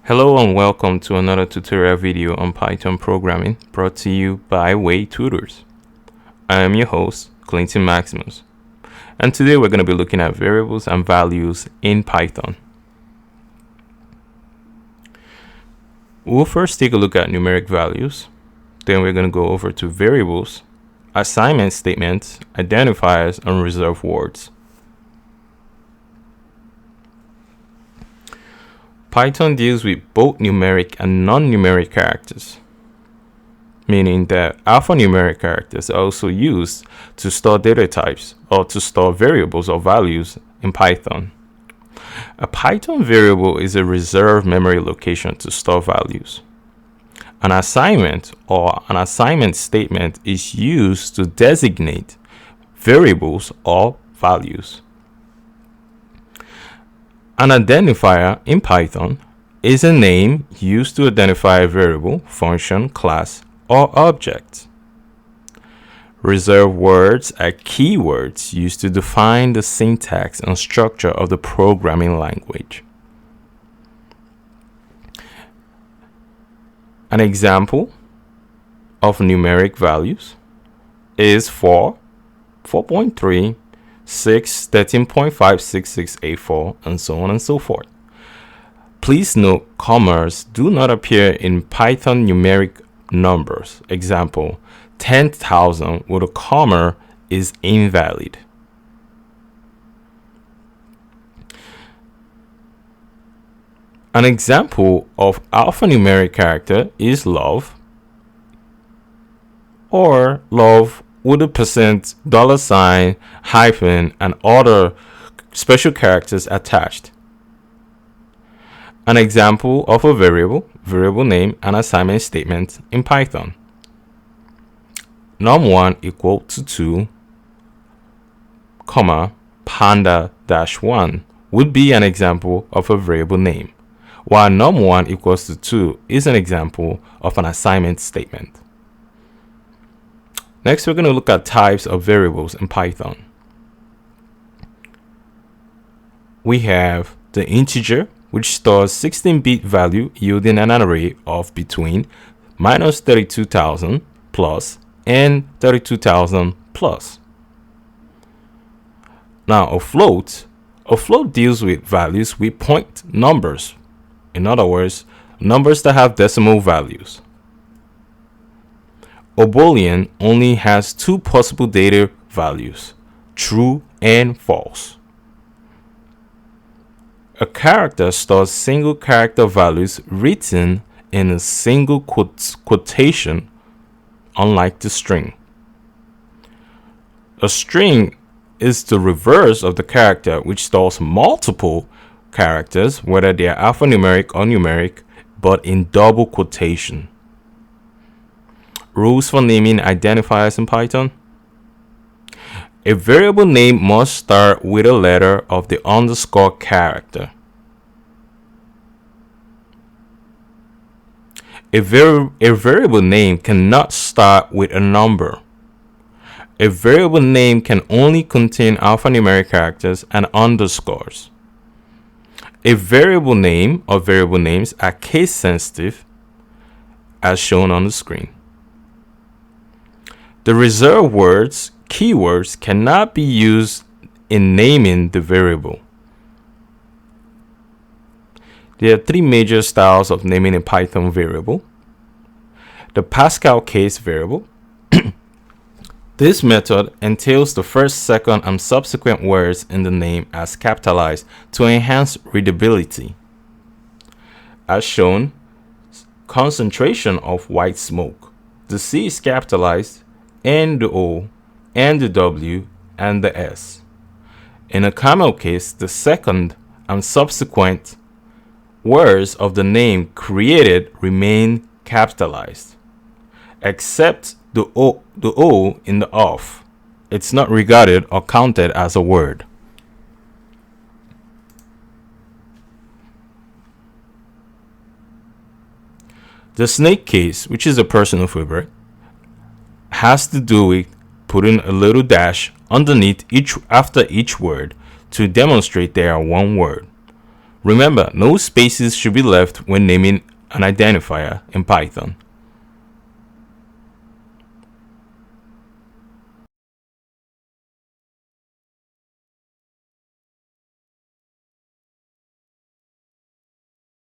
Hello and welcome to another tutorial video on Python programming brought to you by Way Tutors. I am your host, Clinton Maximus, and today we're going to be looking at variables and values in Python. We'll first take a look at numeric values, then we're going to go over to variables, assignment statements, identifiers, and reserved words. Python deals with both numeric and non-numeric characters, meaning that alphanumeric characters are also used to store data types or to store variables or values in Python. A Python variable is a reserved memory location to store values. An assignment or an assignment statement is used to designate variables or values. An identifier in Python is a name used to identify a variable, function, class, or object. Reserved words are keywords used to define the syntax and structure of the programming language. An example of numeric values is 4, 4.3, 6, 13.56684, and so on and so forth. Please note, commas do not appear in Python numeric numbers. Example, 10,000 with a comma is invalid. An example of alphanumeric character is love, or love with a percent, dollar sign, hyphen, and other special characters attached. An example of a variable name, and assignment statement in Python. num1 equal to 2, comma, panda-1 would be an example of a variable name, while num1 equals to 2 is an example of an assignment statement. Next, we're going to look at types of variables in Python. We have the integer, which stores 16-bit value yielding an array of between minus 32,000 plus and 32,000 plus. Now, a float deals with values with point numbers. In other words, numbers that have decimal values. A Boolean only has two possible data values, true and false. A character stores single character values written in a single quotation, unlike the string. A string is the reverse of the character, which stores multiple characters, whether they are alphanumeric or numeric, but in double quotation. Rules for naming identifiers in Python. A variable name must start with a letter of the underscore character. A variable name cannot start with a number. A variable name can only contain alphanumeric characters and underscores. A variable name or variable names are case sensitive, as shown on the screen. The reserved words, keywords, cannot be used in naming the variable. There are three major styles of naming a Python variable. The Pascal case variable. This method entails the first, second, and subsequent words in the name as capitalized to enhance readability. As shown, concentration of white smoke. The C is capitalized, and the O, and the W, and the S. In a camel case, the second and subsequent words of the name created remain capitalized, except the O in the of. It's not regarded or counted as a word. The snake case, which is a personal favorite, has to do with putting a little dash underneath after each word to demonstrate they are one word. Remember, no spaces should be left when naming an identifier in Python.